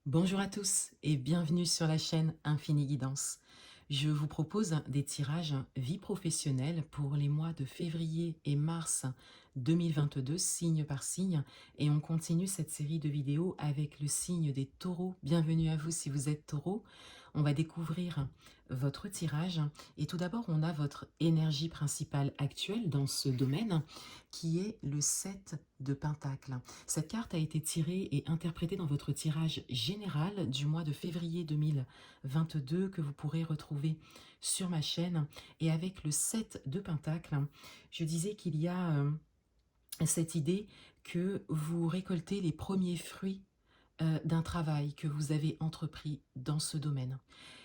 Bonjour à tous et bienvenue sur la chaîne Infini Guidance. Je vous propose des tirages vie professionnelle pour les mois de février et mars 2022, signe par signe, et on continue cette série de vidéos avec le signe des taureaux. Bienvenue à vous si vous êtes taureau. On va découvrir votre tirage et tout d'abord on a votre énergie principale actuelle dans ce domaine qui est le 7 de Pentacle. Cette carte a été tirée et interprétée dans votre tirage général du mois de février 2022 que vous pourrez retrouver sur ma chaîne. Et avec le 7 de Pentacle, je disais qu'il y a cette idée que vous récoltez les premiers fruits d'un travail que vous avez entrepris dans ce domaine.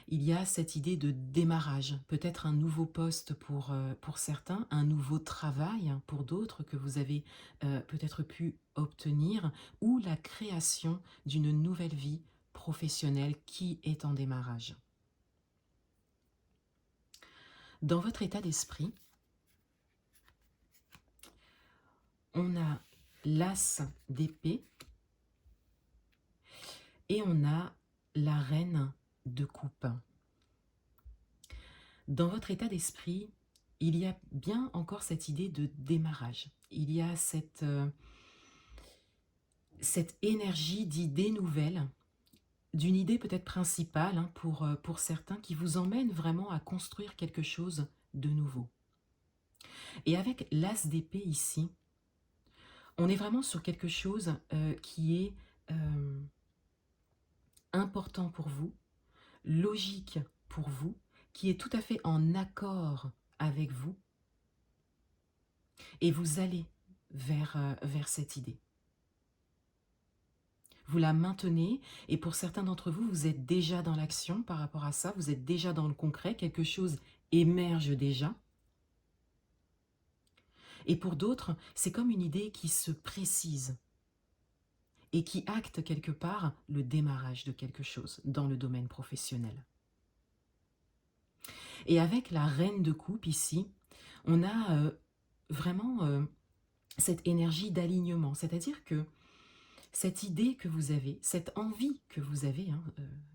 Il y a cette idée de démarrage, peut-être un nouveau poste pour certains, un nouveau travail pour d'autres que vous avez peut-être pu obtenir, ou la création d'une nouvelle vie professionnelle qui est en démarrage. Dans votre état d'esprit, on a l'as d'épée et on a la reine de coupe. Dans votre état d'esprit, il y a bien encore cette idée de démarrage. Il y a cette énergie d'idées nouvelles, d'une idée peut-être principale pour certains, qui vous emmène vraiment à construire quelque chose de nouveau. Et avec l'as d'épée ici, on est vraiment sur quelque chose qui est important pour vous, logique pour vous, qui est tout à fait en accord avec vous, et vous allez vers cette idée. Vous la maintenez, et pour certains d'entre vous, vous êtes déjà dans l'action par rapport à ça, vous êtes déjà dans le concret, quelque chose émerge déjà. Et pour d'autres, c'est comme une idée qui se précise et qui acte quelque part le démarrage de quelque chose dans le domaine professionnel. Et avec la reine de coupe ici, on a vraiment cette énergie d'alignement, c'est-à-dire que cette idée que vous avez, cette envie que vous avez,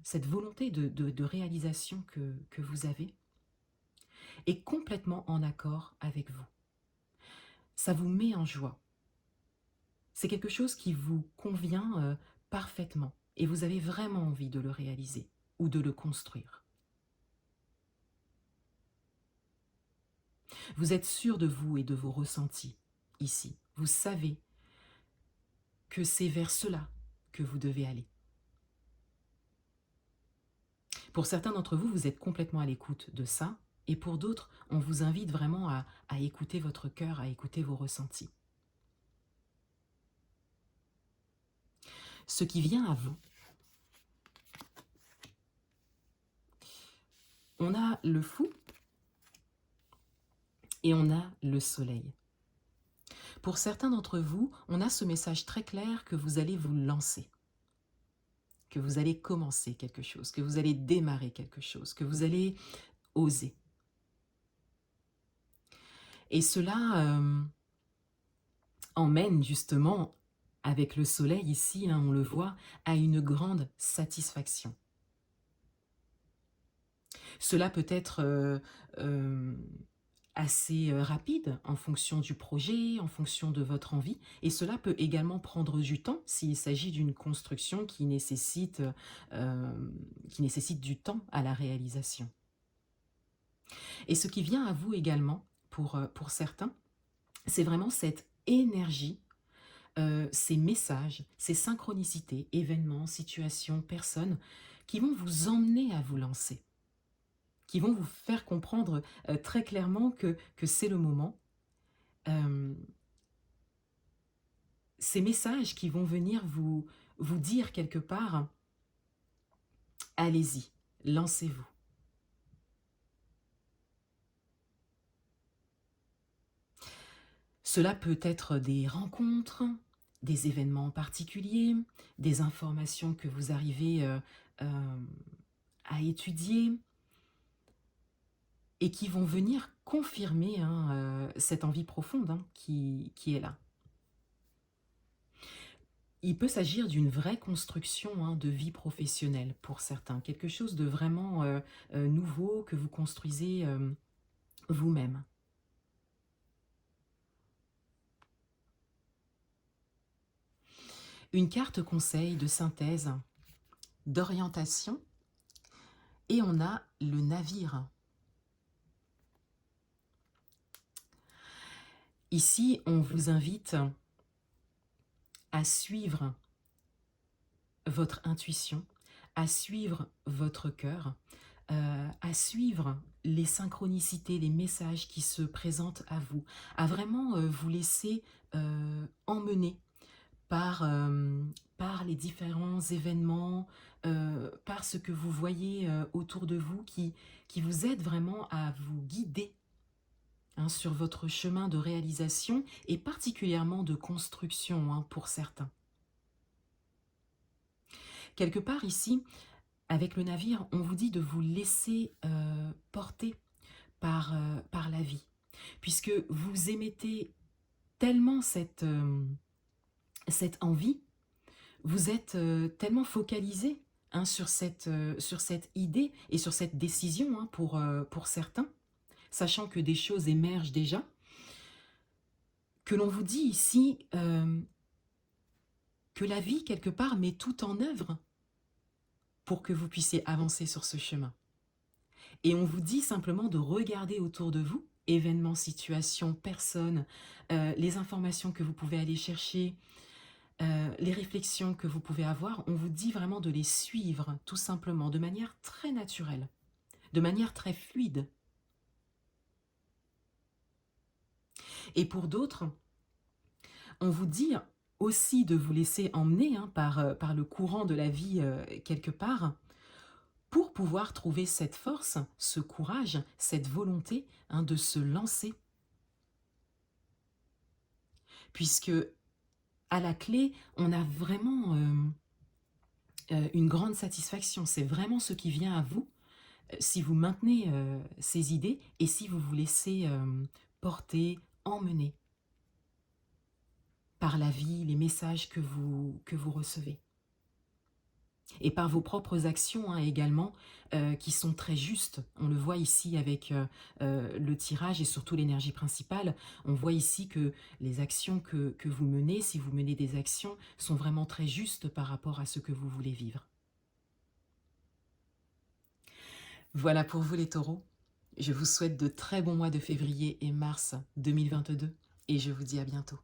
cette volonté de réalisation que vous avez, est complètement en accord avec vous. Ça vous met en joie. C'est quelque chose qui vous convient parfaitement et vous avez vraiment envie de le réaliser ou de le construire. Vous êtes sûr de vous et de vos ressentis ici. Vous savez que c'est vers cela que vous devez aller. Pour certains d'entre vous, vous êtes complètement à l'écoute de ça, et pour d'autres, on vous invite vraiment à écouter votre cœur, à écouter vos ressentis. Ce qui vient à vous, on a le fou et on a le soleil. Pour certains d'entre vous, on a ce message très clair que vous allez vous lancer, que vous allez commencer quelque chose, que vous allez démarrer quelque chose, que vous allez oser. Et cela emmène justement, avec le soleil ici, on le voit, à une grande satisfaction. Cela peut être assez rapide en fonction du projet, en fonction de votre envie, et cela peut également prendre du temps s'il s'agit d'une construction qui nécessite du temps à la réalisation. Et ce qui vient à vous également, pour certains, c'est vraiment cette énergie, ces messages, ces synchronicités, événements, situations, personnes, qui vont vous emmener à vous lancer, qui vont vous faire comprendre très clairement que c'est le moment. Ces messages qui vont venir vous dire quelque part, allez-y, lancez-vous. Cela peut être des rencontres, des événements particuliers, des informations que vous arrivez à étudier, et qui vont venir confirmer cette envie profonde qui est là. Il peut s'agir d'une vraie construction, hein, de vie professionnelle pour certains, quelque chose de vraiment, nouveau que vous construisez, vous-même. Une carte conseil de synthèse, d'orientation et on a le navire. Ici, on vous invite à suivre votre intuition, à suivre votre cœur, à suivre les synchronicités, les messages qui se présentent à vous, à vraiment vous laisser emmener par, par les différents événements, par ce que vous voyez autour de vous qui vous aide vraiment à vous guider, hein, sur votre chemin de réalisation et particulièrement de construction, hein, pour certains. Quelque part ici, avec le navire, on vous dit de vous laisser porter par la vie, puisque vous émettez tellement cette envie, vous êtes tellement focalisé, hein, sur cette idée et sur cette décision, hein, pour certains, sachant que des choses émergent déjà, que l'on vous dit ici que la vie, quelque part, met tout en œuvre pour que vous puissiez avancer sur ce chemin. Et on vous dit simplement de regarder autour de vous, événements, situations, personnes, les informations que vous pouvez aller chercher, les réflexions que vous pouvez avoir, on vous dit vraiment de les suivre, tout simplement, de manière très naturelle, de manière très fluide. Et pour d'autres, on vous dit aussi de vous laisser emmener, hein, par le courant de la vie quelque part, pour pouvoir trouver cette force, ce courage, cette volonté, hein, de se lancer. Puisque à la clé, on a vraiment une grande satisfaction. C'est vraiment ce qui vient à vous si vous maintenez ces idées et si vous vous laissez porter, emmener par la vie, les messages que vous recevez. Et par vos propres actions, hein, également, qui sont très justes. On le voit ici avec le tirage et surtout l'énergie principale. On voit ici que les actions que vous menez, si vous menez des actions, sont vraiment très justes par rapport à ce que vous voulez vivre. Voilà pour vous les taureaux. Je vous souhaite de très bons mois de février et mars 2022 et je vous dis à bientôt.